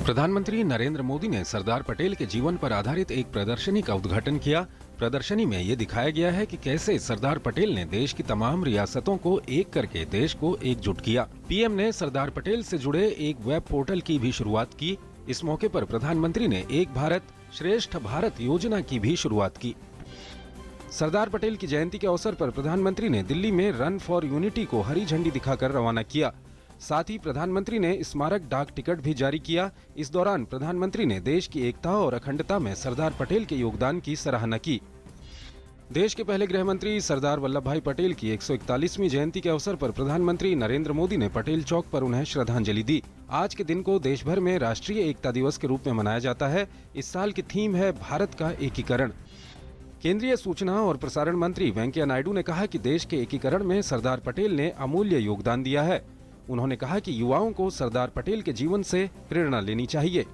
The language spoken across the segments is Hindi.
प्रधानमंत्री नरेंद्र मोदी ने सरदार पटेल के जीवन पर आधारित एक प्रदर्शनी का उद्घाटन किया। प्रदर्शनी में ये दिखाया गया है कि कैसे सरदार पटेल ने देश की तमाम रियासतों को एक करके देश को एकजुट किया। पीएम ने सरदार पटेल से जुड़े एक वेब पोर्टल की भी शुरुआत की। इस मौके पर प्रधानमंत्री ने एक भारत श्रेष्ठ भारत योजना की भी शुरुआत की। सरदार पटेल की जयंती के अवसर पर प्रधानमंत्री ने दिल्ली में रन फॉर यूनिटी को हरी झंडी दिखाकर रवाना किया। साथ ही प्रधानमंत्री ने स्मारक डाक टिकट भी जारी किया। इस दौरान प्रधानमंत्री ने देश की एकता और अखंडता में सरदार पटेल के योगदान की सराहना की। देश के पहले गृह मंत्री सरदार वल्लभ भाई पटेल की 141वीं जयंती के अवसर पर प्रधानमंत्री नरेंद्र मोदी ने पटेल चौक पर उन्हें श्रद्धांजलि दी। आज के दिन को देश भर में राष्ट्रीय एकता दिवस के रूप में मनाया जाता है। इस साल की थीम है भारत का एकीकरण। केंद्रीय सूचना और प्रसारण मंत्री वेंकैया नायडू ने कहा कि देश के एकीकरण में सरदार पटेल ने अमूल्य योगदान दिया है। उन्होंने कहा कि युवाओं को सरदार पटेल के जीवन से प्रेरणा लेनी चाहिए।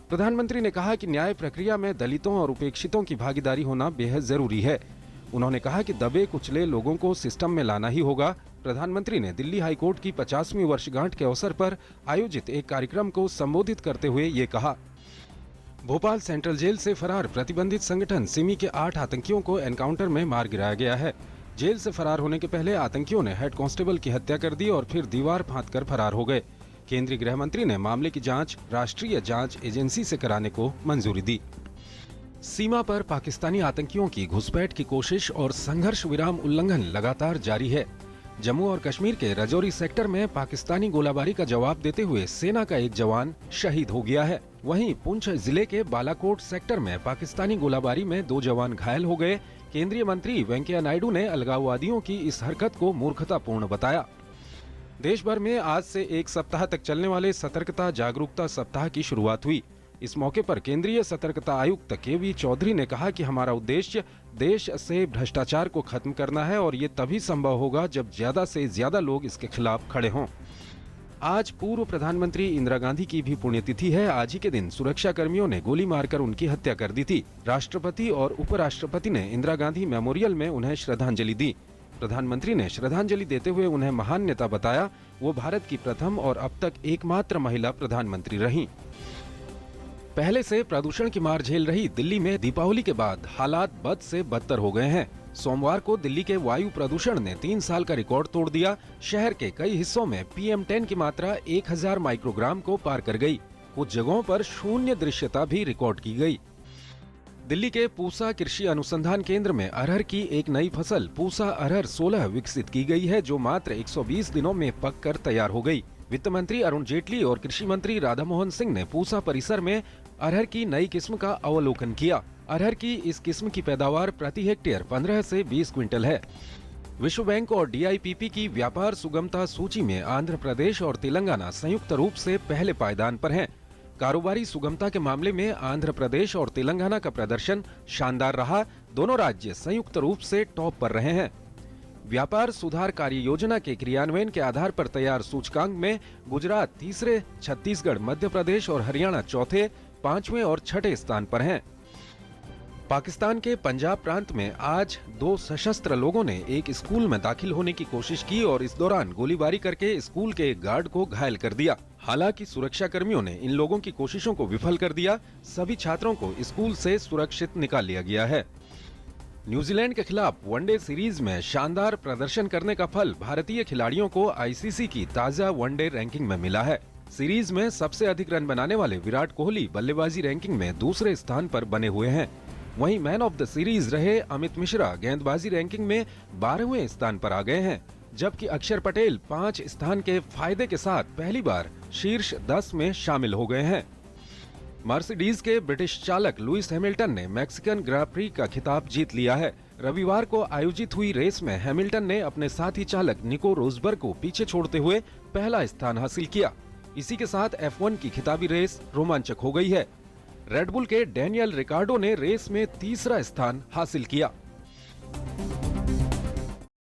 प्रधानमंत्री ने कहा कि न्याय प्रक्रिया में दलितों और उपेक्षितों की भागीदारी होना बेहद जरूरी है। उन्होंने कहा कि दबे कुचले लोगों को सिस्टम में लाना ही होगा। प्रधानमंत्री ने दिल्ली हाईकोर्ट की 50वीं वर्षगांठ के अवसर पर आयोजित एक कार्यक्रम को संबोधित करते हुए ये कहा। भोपाल सेंट्रल जेल से फरार प्रतिबंधित संगठन सिमी के 8 आतंकियों को एनकाउंटर में मार गिराया गया है। जेल से फरार होने के पहले आतंकियों ने हेड कांस्टेबल की हत्या कर दी और फिर दीवार फांदकर फरार हो गए। केंद्रीय गृह मंत्री ने मामले की जांच राष्ट्रीय जांच एजेंसी से कराने को मंजूरी दी। सीमा पर पाकिस्तानी आतंकियों की घुसपैठ की कोशिश और संघर्ष विराम उल्लंघन लगातार जारी है। जम्मू और कश्मीर के राजौरी सेक्टर में पाकिस्तानी गोलाबारी का जवाब देते हुए सेना का एक जवान शहीद हो गया है। वहीं पुंछ जिले के बालाकोट सेक्टर में पाकिस्तानी गोलाबारी में 2 जवान घायल हो गए। केंद्रीय मंत्री वेंकैया नायडू ने अलगाववादियों की इस हरकत को मूर्खतापूर्ण बताया। देश भर में आज से 1 सप्ताह तक चलने वाले सतर्कता जागरूकता सप्ताह की शुरुआत हुई। इस मौके पर केंद्रीय सतर्कता आयुक्त केवी चौधरी ने कहा कि हमारा उद्देश्य देश से भ्रष्टाचार को खत्म करना है और ये तभी संभव होगा जब ज्यादा से ज्यादा लोग इसके खिलाफ खड़े हों। आज पूर्व प्रधानमंत्री इंदिरा गांधी की भी पुण्यतिथि है। आज ही के दिन सुरक्षा कर्मियों ने गोली मारकर उनकी हत्या कर दी थी। राष्ट्रपति और उपराष्ट्रपति ने इंदिरा गांधी मेमोरियल में उन्हें श्रद्धांजलि दी। प्रधानमंत्री ने श्रद्धांजलि देते हुए उन्हें महान नेता बताया। वो भारत की प्रथम और अब तक एकमात्र महिला प्रधानमंत्री रहीं। पहले से प्रदूषण की मार झेल रही दिल्ली में दीपावली के बाद हालात बद से बदतर हो गए हैं। सोमवार को दिल्ली के वायु प्रदूषण ने 3 साल का रिकॉर्ड तोड़ दिया। शहर के कई हिस्सों में PM10 की मात्रा 1000 माइक्रोग्राम को पार कर गई। कुछ जगहों पर शून्य दृश्यता भी रिकॉर्ड की गई। दिल्ली के पूसा कृषि अनुसंधान केंद्र में अरहर की एक नई फसल पूसा अरहर 16 विकसित की गई है, जो मात्र 120 दिनों में पककर तैयार हो गई। वित्त मंत्री अरुण जेटली और कृषि मंत्री राधा मोहन सिंह ने पूसा परिसर में अरहर की नई किस्म का अवलोकन किया। अरहर की इस किस्म की पैदावार प्रति हेक्टेयर 15 से 20 क्विंटल है। विश्व बैंक और DIPP की व्यापार सुगमता सूची में आंध्र प्रदेश और तेलंगाना संयुक्त रूप से पहले पायदान पर हैं। कारोबारी सुगमता के मामले में आंध्र प्रदेश और तेलंगाना का प्रदर्शन शानदार रहा। दोनों राज्य संयुक्त रूप से टॉप पर रहे हैं। व्यापार सुधार कार्य योजना के क्रियान्वयन के आधार पर तैयार सूचकांक में गुजरात तीसरे, छत्तीसगढ़, मध्य प्रदेश और हरियाणा चौथे, 5वें और 6ठे स्थान पर हैं। पाकिस्तान के पंजाब प्रांत में आज 2 सशस्त्र लोगों ने एक स्कूल में दाखिल होने की कोशिश की और इस दौरान गोलीबारी करके स्कूल के एक गार्ड को घायल कर दिया। हालांकि सुरक्षा कर्मियों ने इन लोगों की कोशिशों को विफल कर दिया। सभी छात्रों को स्कूल से सुरक्षित निकाल लिया गया है। न्यूजीलैंड के खिलाफ वनडे सीरीज में शानदार प्रदर्शन करने का फल भारतीय खिलाड़ियों को ICC की ताजा वनडे रैंकिंग में मिला है। सीरीज में सबसे अधिक रन बनाने वाले विराट कोहली बल्लेबाजी रैंकिंग में दूसरे स्थान पर बने हुए हैं। वहीं मैन ऑफ द सीरीज रहे अमित मिश्रा गेंदबाजी रैंकिंग में 12वें स्थान पर आ गए हैं, जबकि अक्षर पटेल 5 स्थान के फायदे के साथ पहली बार शीर्ष 10 में शामिल हो गए हैं। मर्सिडीज के ब्रिटिश चालक लुइस हैमिल्टन ने मैक्सिकन ग्रां प्री का खिताब जीत लिया है। रविवार को आयोजित हुई रेस में हैमिल्टन ने अपने साथी चालक निको रोजबर्ग को पीछे छोड़ते हुए पहला स्थान हासिल किया। इसी के साथ F1 की खिताबी रेस रोमांचक हो गई है। रेडबुल के डैनियल रिकार्डो ने रेस में तीसरा स्थान हासिल किया।